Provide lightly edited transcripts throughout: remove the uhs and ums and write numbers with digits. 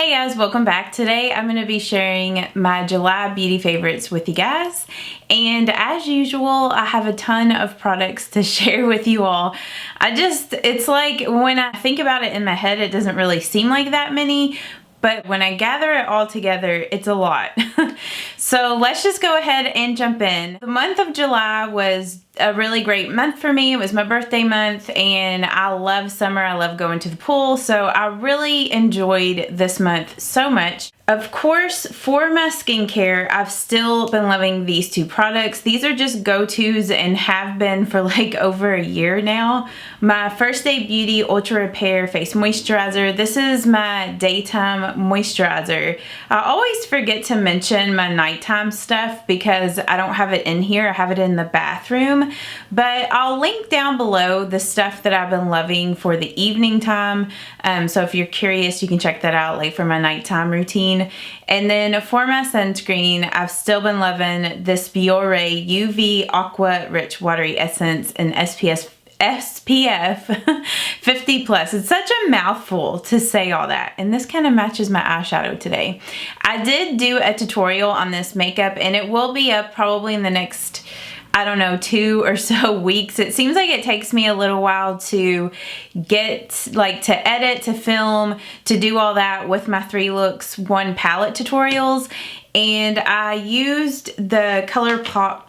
Hey guys, welcome back. Today I'm going to be sharing my July beauty favorites with you guys, and as usual I have a ton of products to share with you all. It's like when I think about it in my head it doesn't really seem like that many, but when I gather it all together, it's a lot. So let's just go ahead and jump in. The month of July was a really great month for me. It was my birthday month and I love summer. I love going to the pool. So I really enjoyed this month so much. Of course, for my skincare, I've still been loving these two products. These are just go-tos and have been for like over a year now. My First Day Beauty Ultra Repair Face Moisturizer. This is my daytime moisturizer. I always forget to mention my nighttime stuff because I don't have it in here. I have it in the bathroom, but I'll link down below the stuff that I've been loving for the evening time. So if you're curious, you can check that out, like for my nighttime routine. And then for my sunscreen, I've still been loving this Biore UV Aqua Rich Watery Essence in SPF 50 plus. It's such a mouthful to say all that, and this kind of matches my eyeshadow today. I did do a tutorial on this makeup and it will be up probably in the next, I don't know, 2 or so weeks. It seems like it takes me a little while to get, like, to edit, to film, to do all that with my 3 looks 1 palette tutorials. And I used the ColourPop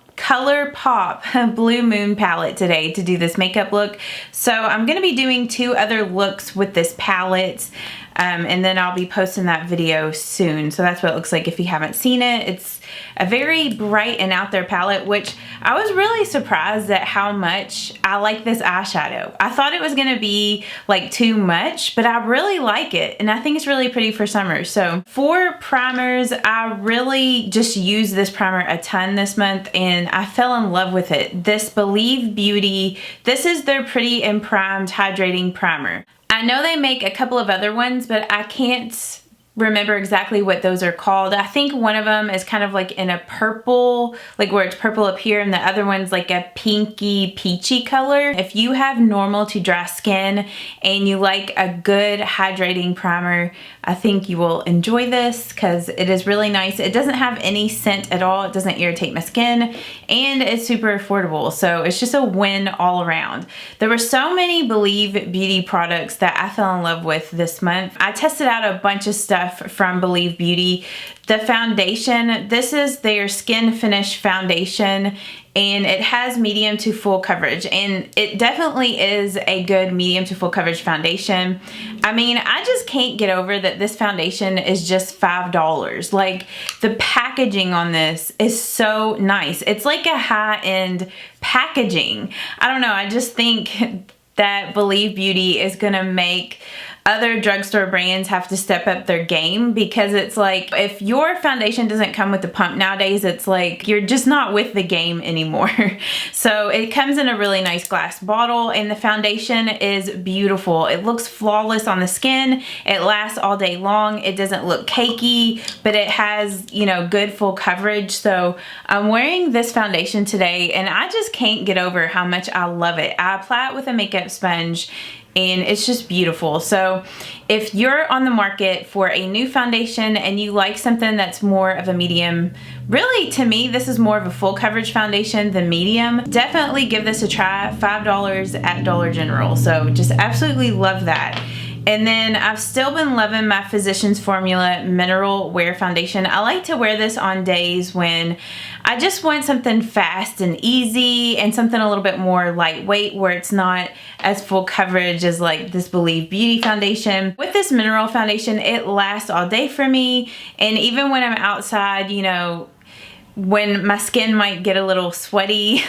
Blue Moon palette today to do this makeup look. So I'm going to be doing 2 other looks with this palette. And then I'll be posting that video soon. So that's what it looks like if you haven't seen it. It's a very bright and out there palette, which I was really surprised at how much I like this eyeshadow. I thought it was gonna be like too much, but I really like it. And I think it's really pretty for summer. So for primers, I really just used this primer a ton this month and I fell in love with it. This Believe Beauty, this is their Pretty and Primed Hydrating Primer. I know they make a couple of other ones, but I can't remember exactly what those are called. I think one of them is kind of like in a purple, like where it's purple up here, and the other one's like a pinky peachy color. If you have normal to dry skin and you like a good hydrating primer, I think you will enjoy this because it is really nice. It doesn't have any scent at all. It doesn't irritate my skin, and it's super affordable. So it's just a win all around. There were so many Believe Beauty products that I fell in love with this month. I tested out a bunch of stuff from Believe Beauty. The foundation, this is their Skin Finish foundation, and it has medium to full coverage, and it definitely is a good medium to full coverage foundation. I mean, I just can't get over that this foundation is just $5. Like, the packaging on this is so nice. It's like a high-end packaging. I don't know, I just think that Believe Beauty is gonna make other drugstore brands have to step up their game, because it's like if your foundation doesn't come with the pump nowadays, it's like you're just not with the game anymore. So it comes in a really nice glass bottle, and the foundation is beautiful. It looks flawless on the skin. It lasts all day long. It doesn't look cakey, but it has, you know, good full coverage. So I'm wearing this foundation today and I just can't get over how much I love it. I apply it with a makeup sponge and it's just beautiful. So if you're on the market for a new foundation and you like something that's more of a medium, really to me this is more of a full coverage foundation than medium, definitely give this a try. $5 at Dollar General. So just absolutely love that. And then I've still been loving my Physicians Formula Mineral Wear Foundation. I like to wear this on days when I just want something fast and easy and something a little bit more lightweight where it's not as full coverage as like this Believe Beauty foundation. With this mineral foundation, it lasts all day for me. And even when I'm outside, you know, when my skin might get a little sweaty,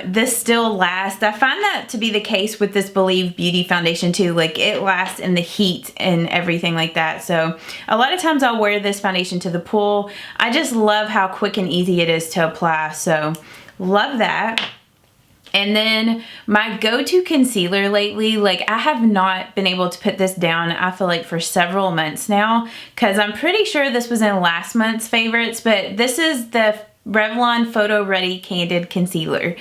this still lasts. I find that to be the case with this Believe Beauty foundation too. Like, it lasts in the heat and everything like that. So a lot of times I'll wear this foundation to the pool. I just love how quick and easy it is to apply. So love that. And then my go-to concealer lately, like, I have not been able to put this down, I feel like, for several months now, because I'm pretty sure this was in last month's favorites, but this is the Revlon Photo Ready Candid Concealer.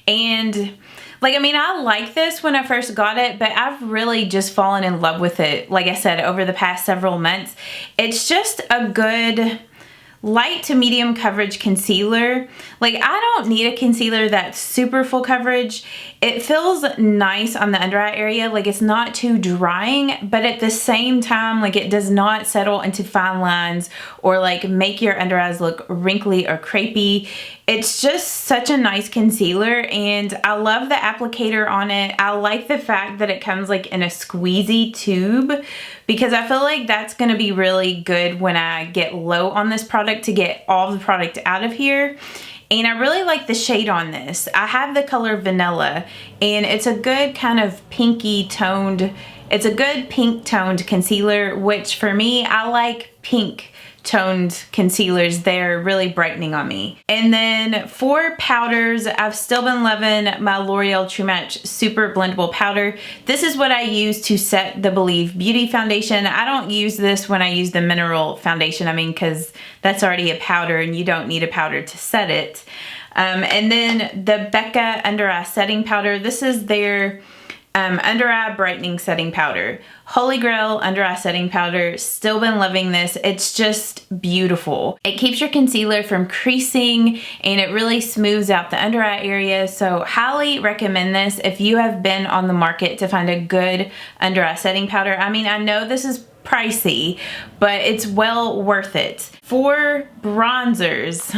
And Like, I mean, I liked this when I first got it, but I've really just fallen in love with it, like I said, over the past several months. It's just a good light to medium coverage concealer. Like, I don't need a concealer that's super full coverage. It feels nice on the under eye area. Like, it's not too drying, but at the same time, like, it does not settle into fine lines or like make your under eyes look wrinkly or crepey. It's just such a nice concealer, and I love the applicator on it. I like the fact that it comes like in a squeezy tube, because I feel like that's going to be really good when I get low on this product to get all the product out of here. And I really like the shade on this. I have the color Vanilla, and it's a good kind of pinky toned, it's a good pink toned concealer, which for me, I like pink toned concealers. They're really brightening on me. And then for powders, I've still been loving my L'Oreal True Match Super Blendable Powder. This is what I use to set the Believe Beauty Foundation. I don't use this when I use the Mineral Foundation. I mean, because that's already a powder and you don't need a powder to set it. And then the Becca Under Eye Setting Powder. This is their under eye brightening setting powder. Holy Grail under eye setting powder. Still been loving this. It's just beautiful. It keeps your concealer from creasing, and it really smooths out the under eye area. So highly recommend this if you have been on the market to find a good under eye setting powder. I mean, I know this is pricey, but it's well worth it. For bronzers,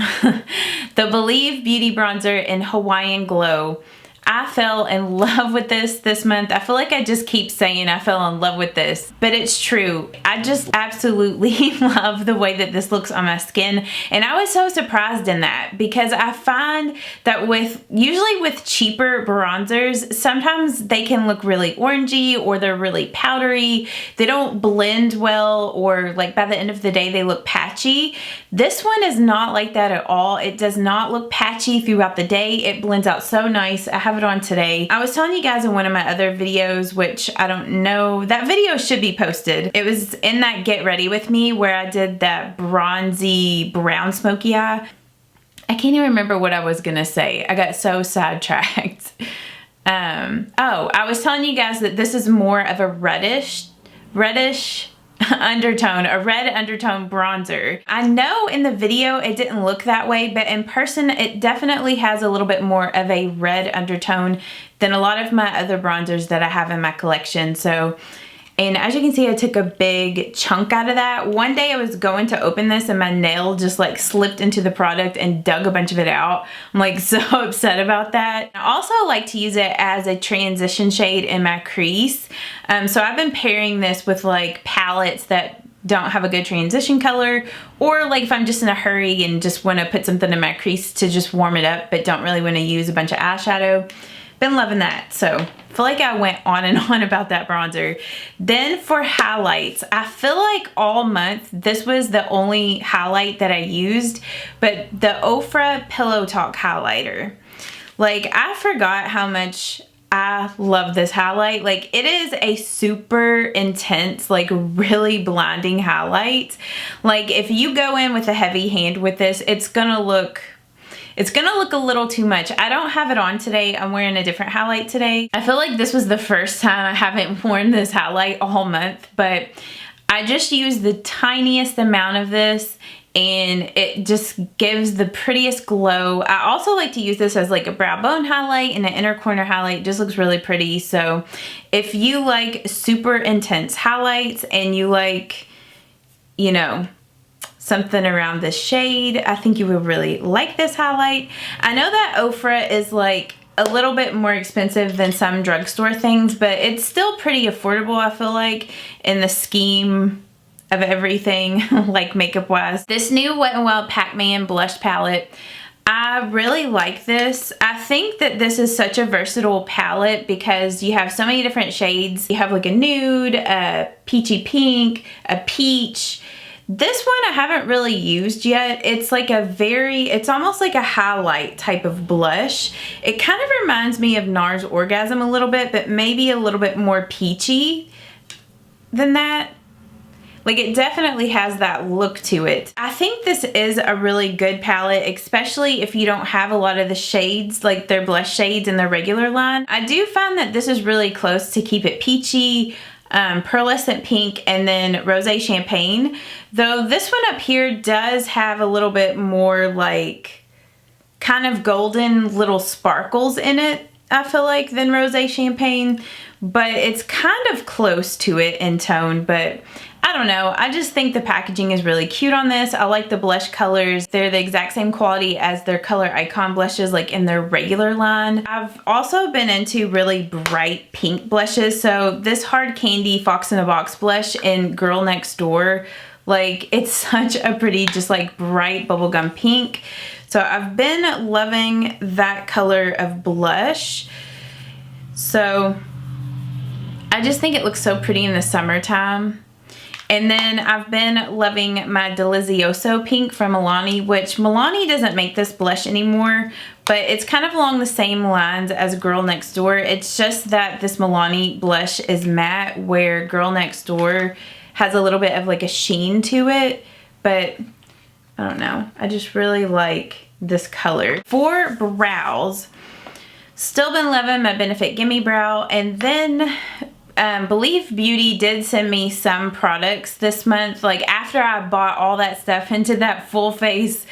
the Believe Beauty Bronzer in Hawaiian Glow. I fell in love with this month. I feel like I just keep saying I fell in love with this, but it's true. I just absolutely love the way that this looks on my skin. And I was so surprised in that, because I find that usually with cheaper bronzers, sometimes they can look really orangey or they're really powdery. They don't blend well, or like by the end of the day, they look patchy. This one is not like that at all. It does not look patchy throughout the day. It blends out so nice. I have it on today. I was telling you guys in one of my other videos, which I don't know, that video should be posted. It was in that Get Ready With Me where I did that bronzy brown smoky eye. I can't even remember what I was gonna say. I got so sidetracked. Oh, I was telling you guys that this is more of a reddish undertone, a red undertone bronzer. I know in the video it didn't look that way, but in person it definitely has a little bit more of a red undertone than a lot of my other bronzers that I have in my collection. So, and as you can see, I took a big chunk out of that. One day I was going to open this and my nail just like slipped into the product and dug a bunch of it out. I'm like so upset about that. I also like to use it as a transition shade in my crease. So I've been pairing this with like palettes that don't have a good transition color, or like if I'm just in a hurry and just want to put something in my crease to just warm it up but don't really want to use a bunch of eyeshadow. Been loving that. So I feel like I went on and on about that bronzer. Then for highlights, I feel like all month this was the only highlight that I used, but the Ofra Pillow Talk highlighter. Like, I forgot how much I love this highlight. Like, it is a super intense, like really blinding highlight. Like, if you go in with a heavy hand with this, it's gonna look a little too much. I don't have it on today. I'm wearing a different highlight today. I feel like this was the first time I haven't worn this highlight all month, but I just used the tiniest amount of this and it just gives the prettiest glow. I also like to use this as like a brow bone highlight and an inner corner highlight. It just looks really pretty. So if you like super intense highlights and you like, you know, something around this shade, I think you would really like this highlight. I know that Ofra is like a little bit more expensive than some drugstore things, but it's still pretty affordable, I feel like, in the scheme of everything, like makeup wise. This new Wet n Wild Pac-Man blush palette, I really like this. I think that this is such a versatile palette because you have so many different shades. You have like a nude, a peachy pink, a peach. This one I haven't really used yet. It's like it's almost like a highlight type of blush. It kind of reminds me of NARS Orgasm a little bit, but maybe a little bit more peachy than that. Like, it definitely has that look to it. I think this is a really good palette, especially if you don't have a lot of the shades, like their blush shades in their regular line. I do find that this is really close to Keep It Peachy, Pearlescent Pink, and then Rosé Champagne. Though this one up here does have a little bit more like kind of golden little sparkles in it, I feel like, than Rosé Champagne. But it's kind of close to it in tone, but I don't know. I just think the packaging is really cute on this. I like the blush colors. They're the exact same quality as their Color Icon blushes, like in their regular line. I've also been into really bright pink blushes. So this Hard Candy Fox in a Box blush in Girl Next Door, like, it's such a pretty, just like bright bubblegum pink. So I've been loving that color of blush. So I just think it looks so pretty in the summertime. And then I've been loving my Delizioso pink from Milani, which Milani doesn't make this blush anymore, but it's kind of along the same lines as Girl Next Door. It's just that this Milani blush is matte, where Girl Next Door has a little bit of like a sheen to it, but I don't know. I just really like this color. For brows, still been loving my Benefit Gimme Brow, and then Believe Beauty did send me some products this month. Like, after I bought all that stuff into that full face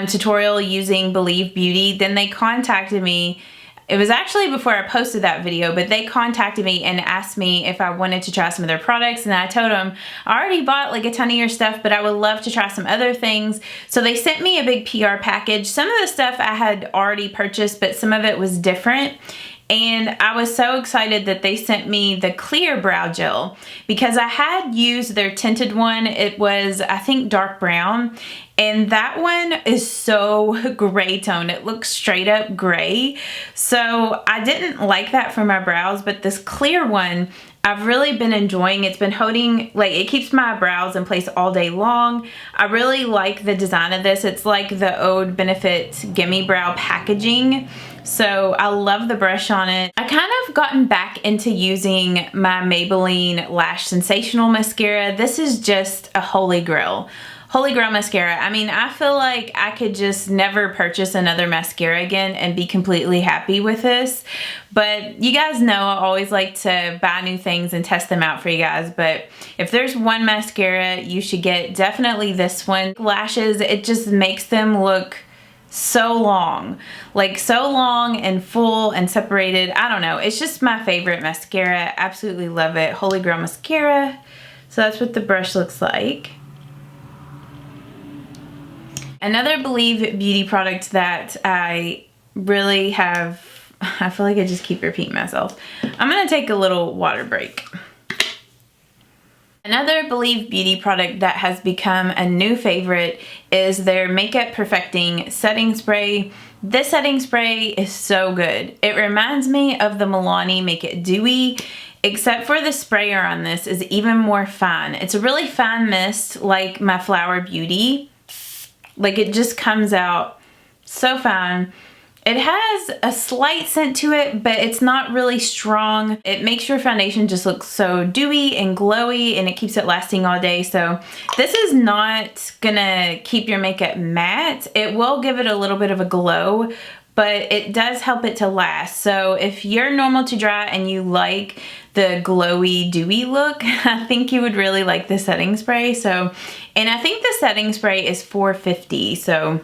tutorial using Believe Beauty, then they contacted me. It was actually before I posted that video, but they contacted me and asked me if I wanted to try some of their products, and I told them I already bought like a ton of your stuff, but I would love to try some other things. So they sent me a big PR package. Some of the stuff I had already purchased, but some of it was different. And I was so excited that they sent me the clear brow gel, because I had used their tinted one. It was, I think, dark brown. And that one is so gray tone. It looks straight up gray. So I didn't like that for my brows, but this clear one, I've really been enjoying. It's been holding, like, it keeps my brows in place all day long. I really like the design of this. It's like the Ode Benefit Gimme Brow packaging. So I love the brush on it. I kind of gotten back into using my Maybelline Lash Sensational mascara. This is just a holy grail. Holy grail mascara. I mean, I feel like I could just never purchase another mascara again and be completely happy with this. But you guys know I always like to buy new things and test them out for you guys. But if there's one mascara you should get, definitely this one. Lashes, it just makes them look so long, like so long and full and separated. I don't know, it's just my favorite mascara. Absolutely love it. Holy Grail mascara. So that's what the brush looks like. Another Believe Beauty product that I really have, I feel like I just keep repeating myself. I'm gonna take a little water break. Another Believe Beauty product that has become a new favorite is their Makeup Perfecting Setting Spray. This setting spray is so good. It reminds me of the Milani Make It Dewy, except for the sprayer on this is even more fine. It's a really fine mist, like my Flower Beauty. Like, it just comes out so fine. It has a slight scent to it, but it's not really strong. It makes your foundation just look so dewy and glowy, and it keeps it lasting all day. So this is not gonna keep your makeup matte. It will give it a little bit of a glow, but it does help it to last. So if you're normal to dry and you like the glowy, dewy look, I think you would really like the setting spray. So, and I think the setting spray is $4.50. So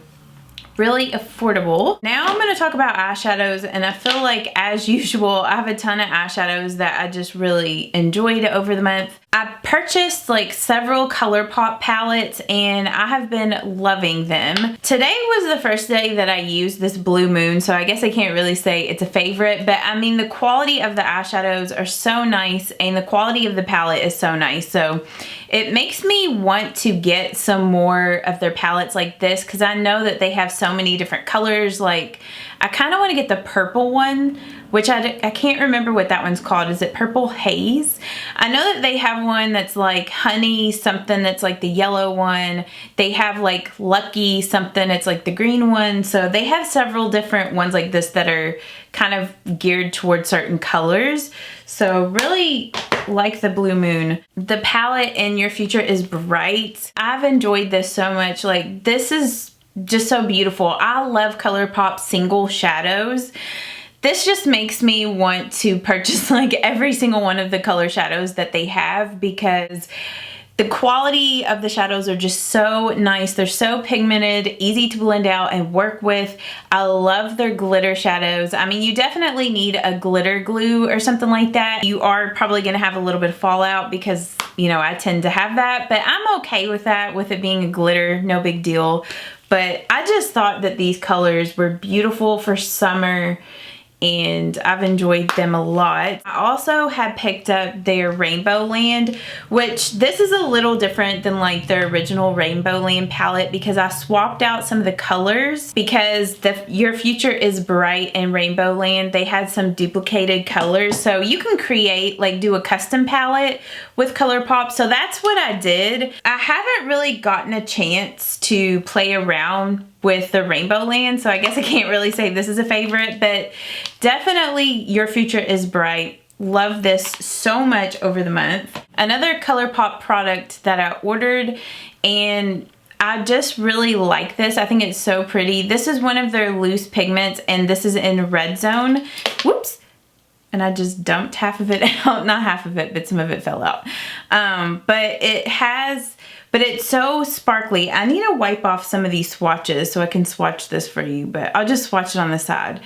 really affordable. Now I'm going to talk about eyeshadows, and I feel like, as usual, I have a ton of eyeshadows that I just really enjoyed over the month. I purchased like several ColourPop palettes, and I have been loving them. Today was the first day that I used this Blue Moon, so I guess I can't really say it's a favorite, but I mean, the quality of the eyeshadows are so nice, and the quality of the palette is so nice. So it makes me want to get some more of their palettes like this, because I know that they have so many different colors. Like, I kind of want to get the purple one, which I can't remember what that one's called. Is it Purple Haze? I know that they have one that's like Honey something, that's like the yellow one. They have like Lucky something, it's like the green one. So they have several different ones like this that are kind of geared towards certain colors. So really like the Blue Moon. The palette in Your Future is Bright. I've enjoyed this so much. Like, this is just so beautiful. I love ColourPop single shadows. This just makes me want to purchase like every single one of the color shadows that they have, because the quality of the shadows are just so nice. They're so pigmented, easy to blend out and work with. I love their glitter shadows. I mean, you definitely need a glitter glue or something like that. You are probably gonna have a little bit of fallout because, you know, I tend to have that, but I'm okay with that, with it being a glitter, no big deal. But I just thought that these colors were beautiful for summer, and I've enjoyed them a lot. I also had picked up their Rainbow Land, which this is a little different than like their original Rainbow Land palette, because I swapped out some of the colors because the Your Future is Bright and Rainbow Land, they had some duplicated colors. So you can create, like, do a custom palette with ColourPop. So that's what I did. I haven't really gotten a chance to play around with the Rainbow Land, so I guess I can't really say this is a favorite, but definitely Your Future is Bright. Love this so much over the month. Another ColourPop product that I ordered, and I just really like this. I think it's so pretty. This is one of their loose pigments, and this is in Red Zone. Whoops. And I just dumped half of it out. Not half of it, but some of it fell out. But it's so sparkly. I need to wipe off some of these swatches so I can swatch this for you, but I'll just swatch it on the side.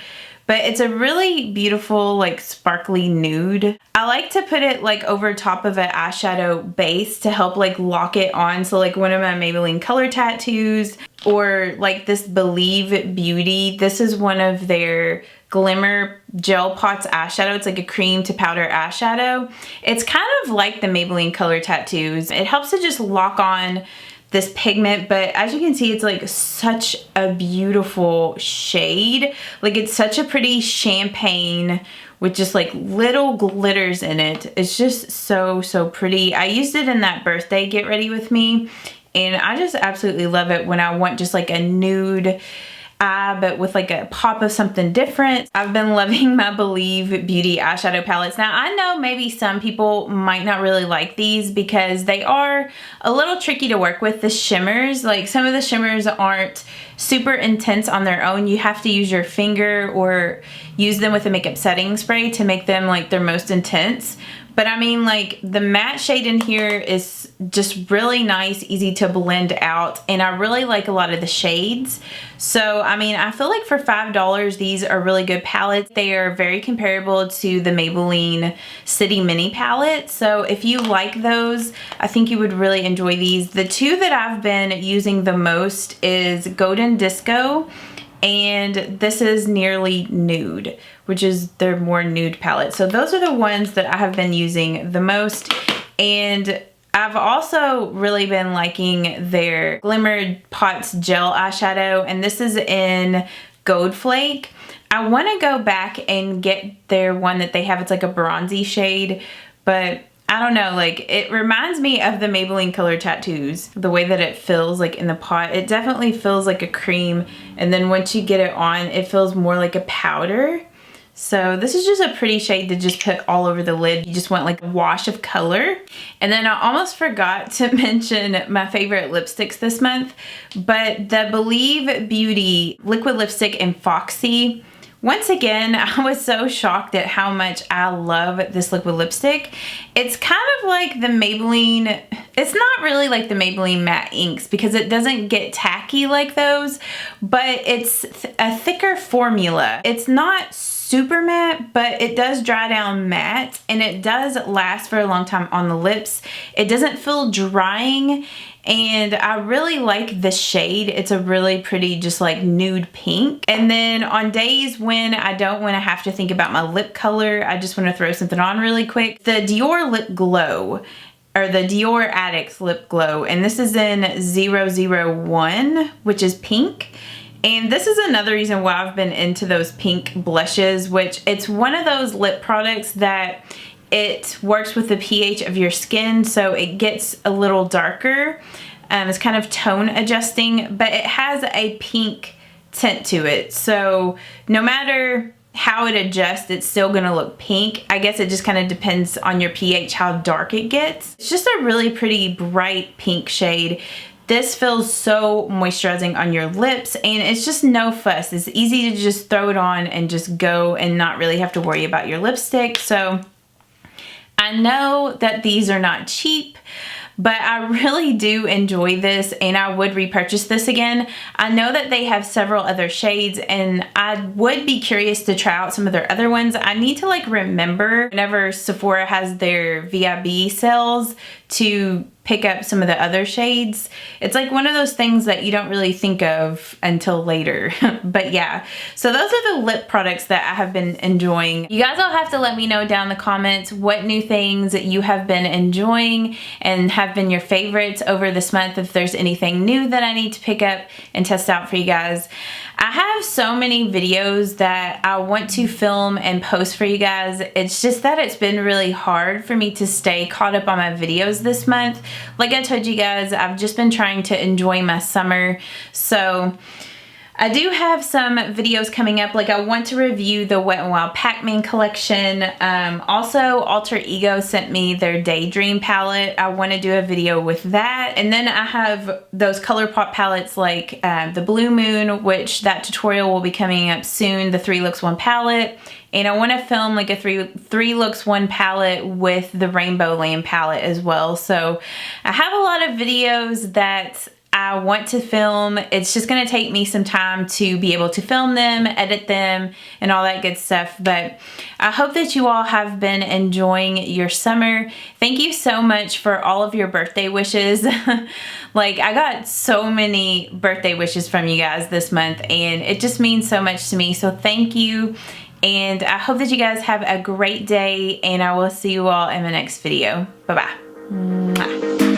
But it's a really beautiful, like, sparkly nude. I like to put it like over top of an eyeshadow base to help like lock it on. So like one of my Maybelline color tattoos, or like this Believe Beauty. This is one of their Glimmer Gel Pots eyeshadow. It's like a cream to powder eyeshadow. It's kind of like the Maybelline color tattoos. It helps to just lock on this pigment, but as you can see, it's like such a beautiful shade. Like, it's such a pretty champagne with just like little glitters in it. It's just so, so pretty. I used it in that birthday Get Ready With Me, and I just absolutely love it when I want just like a nude eye, but with like a pop of something different. I've been loving my Believe Beauty eyeshadow palettes. Now, I know maybe some people might not really like these because they are a little tricky to work with. The shimmers, like some of the shimmers aren't super intense on their own. You have to use your finger or use them with a makeup setting spray to make them like their most intense. But I mean, like, the matte shade in here is just really nice, easy to blend out, and I really like a lot of the shades. So, I mean, I feel like for $5, these are really good palettes. They are very comparable to the Maybelline City Mini palette. So if you like those, I think you would really enjoy these. The two that I've been using the most is Golden Disco, and this is Nearly Nude, which is their more nude palette. So those are the ones that I have been using the most. And I've also really been liking their Glimmer Pots Gel Eyeshadow, and this is in Gold Flake. I want to go back and get their one that they have. It's like a bronzy shade, but I don't know, like, it reminds me of the Maybelline color tattoos, the way that it feels like in the pot. It definitely feels like a cream, and then once you get it on, it feels more like a powder. So this is just a pretty shade to just put all over the lid. You just want like a wash of color. And then I almost forgot to mention my favorite lipsticks this month, but the Believe Beauty liquid lipstick in Foxy. Once again, I was so shocked at how much I love this liquid lipstick. It's kind of like the Maybelline, it's not really like the Maybelline matte inks because it doesn't get tacky like those, but it's a thicker formula. It's not super matte, but it does dry down matte, and it does last for a long time on the lips. It doesn't feel drying, and I really like the shade. It's a really pretty, just like nude pink. And then on days when I don't want to have to think about my lip color, I just want to throw something on really quick. The Dior Lip Glow, or the Dior Addicts Lip Glow, and this is in 001, which is pink. And this is another reason why I've been into those pink blushes, which it's one of those lip products that it works with the pH of your skin, so it gets a little darker. It's kind of tone adjusting, but it has a pink tint to it. So no matter how it adjusts, it's still gonna look pink. I guess it just kind of depends on your pH how dark it gets. It's just a really pretty bright pink shade. This feels so moisturizing on your lips, and it's just no fuss. It's easy to just throw it on and just go and not really have to worry about your lipstick. So I know that these are not cheap, but I really do enjoy this, and I would repurchase this again. I know that they have several other shades, and I would be curious to try out some of their other ones. I need to like remember whenever Sephora has their VIB sales to pick up some of the other shades. It's like one of those things that you don't really think of until later. But yeah, so those are the lip products that I have been enjoying. You guys will have to let me know down in the comments what new things that you have been enjoying and have been your favorites over this month, if there's anything new that I need to pick up and test out for you guys. I have so many videos that I want to film and post for you guys. It's just that it's been really hard for me to stay caught up on my videos this month. Like I told you guys, I've just been trying to enjoy my summer. So I do have some videos coming up. Like I want to review the Wet n Wild Pac-Man collection. Also, Alter Ego sent me their Daydream palette. I want to do a video with that. And then I have those ColourPop palettes like the Blue Moon, which that tutorial will be coming up soon, the 3 Looks 1 palette. And I want to film like a three looks 1 palette with the Rainbow Land palette as well. So I have a lot of videos that I want to film. It's just gonna take me some time to be able to film them, edit them, and all that good stuff. But I hope that you all have been enjoying your summer. Thank you so much for all of your birthday wishes. Like I got so many birthday wishes from you guys this month, and it just means so much to me. So thank you. And I hope that you guys have a great day, and I will see you all in the next video. Bye-bye.